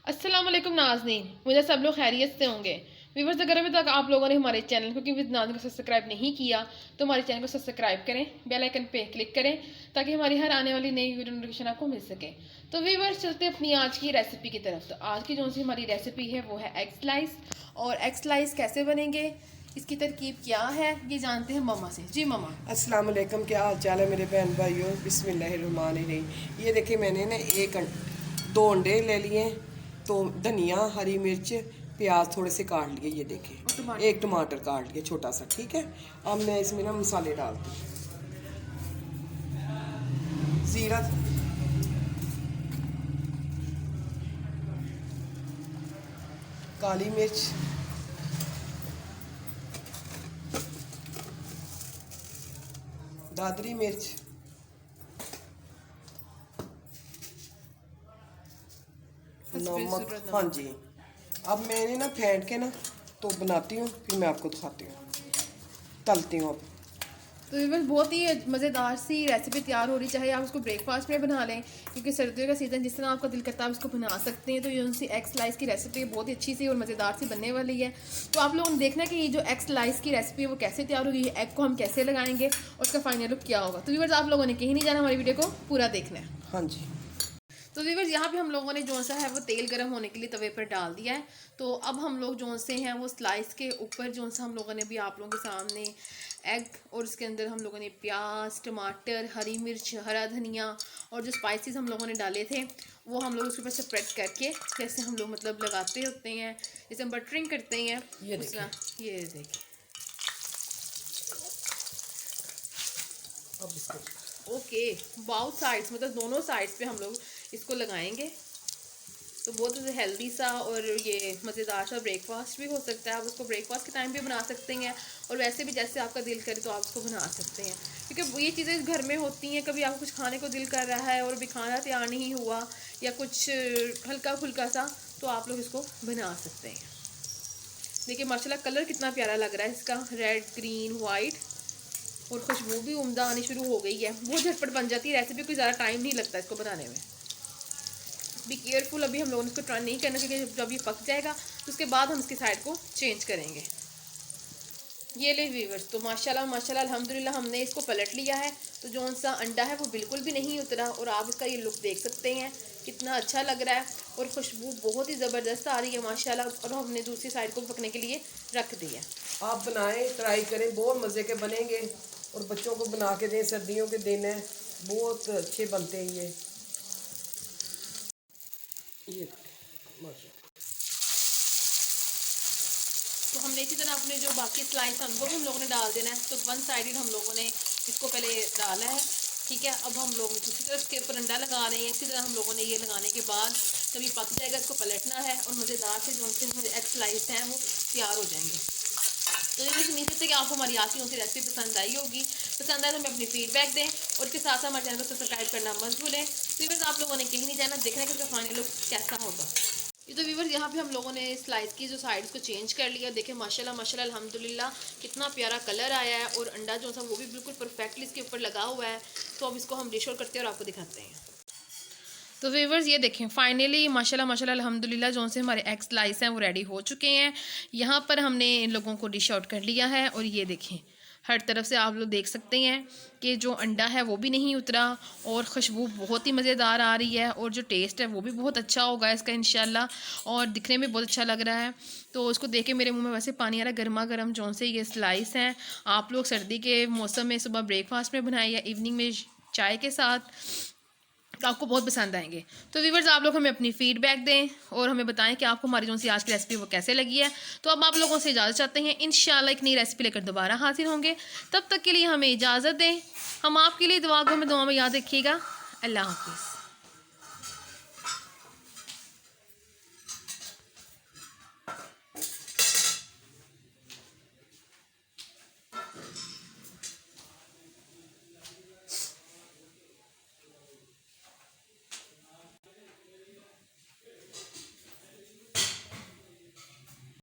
अस्सलाम वालेकुम नाज़नीन, मुझे सब लोग खैरियत से होंगे। व्यूवर्स, अगर अभी तक आप लोगों ने हमारे चैनल कुकिंग विद नाज़नीन को सब्सक्राइब नहीं किया तो हमारे चैनल को सब्सक्राइब करें, बेल आइकन पे क्लिक करें ताकि हमारी हर आने वाली नई वीडियो नोटिफिकेशन आपको मिल सके। तो व्यूवर्स, चलते अपनी आज की रेसिपी की तरफ। तो आज की जो सी हमारी रेसिपी है वो है एग स्लाइस। और एग स्लाइस कैसे बनेंगे, इसकी तरकीब क्या है, ये जानते हैं मम्मा से। जी मम्मा। अस्सलाम वालेकुम, क्या हाल चाल है मेरे बहन भाइयों। बिस्मिल्लाहिर्रहमानिर्रहीम। ये देखिए मैंने ना दो अंडे ले लिए, तो धनिया, हरी मिर्च, प्याज थोड़े से काट लिए। ये देखिए एक टमाटर काट लिया छोटा सा। ठीक है, अब मैं इसमें ना मसाले डालती हूँ। ज़ीरा, काली मिर्च, दादरी मिर्च, नमक। हाँ जी, अब मैंने ना फेंट के ना तो बनाती हूँ, फिर मैं आपको दिखाती हूँ, तलती हूँ। अब तो ये बस बहुत ही मज़ेदार सी रेसिपी तैयार हो रही, चाहे आप उसको ब्रेकफास्ट में बना लें, क्योंकि सर्दियों का सीज़न जिस तरह आपका दिल करता है उसको बना सकते हैं। तो ये उनसी एग स्लाइस की रेसिपी बहुत ही अच्छी सी और मज़ेदार सी बनने वाली है। तो आप लोगों ने देखना कि ये जो एग स्लाइस की रेसिपी है वो कैसे तैयार होगी, एग को हम कैसे लगाएंगे और उसका फाइनल लुक क्या होगा। तो व्यूअर्स, आप लोगों ने कहीं नहीं जाना, हमारी वीडियो को पूरा देखना है। हाँ जी, तो व्यूअर्स, यहाँ पे हम लोगों ने जो सा है वो तेल गर्म होने के लिए तवे पर डाल दिया है। तो अब हम लोग जो से हैं वो स्लाइस के ऊपर जो सा हम लोगों ने भी आप लोगों के सामने एग, और उसके अंदर हम लोगों ने प्याज, टमाटर, हरी मिर्च, हरा धनिया और जो स्पाइसेस हम लोगों ने डाले थे वो हम लोग उसके ऊपर स्प्रेड करके, जैसे हम लोग मतलब लगाते होते हैं, जैसे हम बटरिंग करते हैं ये उस तरह। देखिए। ये देखिए, अब इसको ओके, बाउथ साइड्स मतलब दोनों साइड्स पे हम लोग इसको लगाएंगे। तो बहुत हेल्दी सा और ये मज़ेदार सा ब्रेकफास्ट भी हो सकता है। आप उसको ब्रेकफास्ट के टाइम भी बना सकते हैं और वैसे भी जैसे आपका दिल करे तो आप उसको बना सकते हैं, क्योंकि ये चीज़ें घर में होती हैं। कभी आपको कुछ खाने को दिल कर रहा है और भी खाना तैयार नहीं हुआ या कुछ हल्का फुल्का सा, तो आप लोग इसको बना सकते हैं। देखिए माशाल्लाह कलर कितना प्यारा लग रहा है इसका, रेड, ग्रीन, वाइट, और खुशबू भी उम्दा आनी शुरू हो गई है। बहुत झटपट बन जाती है रेसिपी, कोई ज़्यादा टाइम नहीं लगता इसको बनाने में। बी केयरफुल, अभी हम लोगों ने इसको ट्राई नहीं करना, क्योंकि जब ये पक जाएगा तो उसके बाद हम इसकी साइड को चेंज करेंगे। ये ले व्यूअर्स, तो माशाल्लाह माशाल्लाह अल्हम्दुलिल्लाह हमने इसको पलट लिया है। तो जो सा अंडा है वो बिल्कुल भी नहीं उतरा, और आप इसका ये लुक देख सकते हैं कितना अच्छा लग रहा है और खुशबू बहुत ही ज़बरदस्त आ रही है माशाल्लाह। और हमने दूसरी साइड को पकने के लिए रख दिया। आप बनाएं, ट्राई करें, बहुत मज़े के बनेंगे और बच्चों को बना के दें। सर्दियों के दिन है, बहुत अच्छे बनते हैं ये माशाल्लाह। तो हमने इसी तरह अपने जो बाकी स्लाइस हैं उनको भी हम लोगों ने डाल देना है। तो वन साइडेड हम लोगों ने इसको पहले डाला है, ठीक है। अब हम लोग दूसरी तरफ के ऊपर अंडा लगा रहे हैं। इसी तरह हम लोगों ने ये लगाने के बाद जब ये पक जाएगा इसको पलटना है और मज़ेदार से जो से एग स्लाइस हैं वो तैयार हो जाएंगे। तो ये उम्मीद करते हैं कि आपको हमारी आज की रेसिपी पसंद आई होगी। पसंद आए तो हमें अपनी फीडबैक दें और इसके साथ साथ हमारे चैनल को सब्सक्राइब करना मत भूलें। तो बस आप लोगों ने कहीं नहीं जाना, देखना कि इसका फाइनल लुक कैसा होगा। ये तो व्यूअर्स, यहाँ पे हम लोगों ने स्लाइस की जो साइड्स को चेंज कर लिया। देखिए माशाल्लाह माशाल्लाह अल्हम्दुलिल्लाह कितना प्यारा कलर आया है, और अंडा जो सा वो भी बिल्कुल परफेक्टली इसके ऊपर लगा हुआ है। तो अब इसको हम डिश आउट करते हैं और आपको दिखाते हैं। तो व्यूअर्स, ये देखें फाइनली माशाल्लाह माशाल्लाह अल्हम्दुलिल्लाह जो से हमारे एग स्लाइस हैं वो रेडी हो चुके हैं। यहाँ पर हमने इन लोगों को डिश आउट कर लिया है, और ये देखें हर तरफ से आप लोग देख सकते हैं कि जो अंडा है वो भी नहीं उतरा, और खुशबू बहुत ही मज़ेदार आ रही है, और जो टेस्ट है वो भी बहुत अच्छा होगा इसका इंशाल्लाह, और दिखने में बहुत अच्छा लग रहा है। तो उसको देख के मेरे मुंह में वैसे पानी आ रहा है। गर्मा गर्म जो से ये स्लाइस हैं, आप लोग सर्दी के मौसम में सुबह ब्रेकफास्ट में बनाए या इवनिंग में चाय के साथ, तो आपको बहुत पसंद आएंगे। तो व्यूवर्स, आप लोग हमें अपनी फीडबैक दें और हमें बताएं कि आपको हमारी जो सी आज की रेसिपी वो कैसे लगी है। तो अब आप लोगों से इजाज़त चाहते हैं, इंशाल्लाह एक नई रेसिपी लेकर दोबारा हाजिर होंगे। तब तक के लिए हमें इजाज़त दें। हम आपके लिए दुआ में याद रखिएगा। अल्लाह हाफिज़।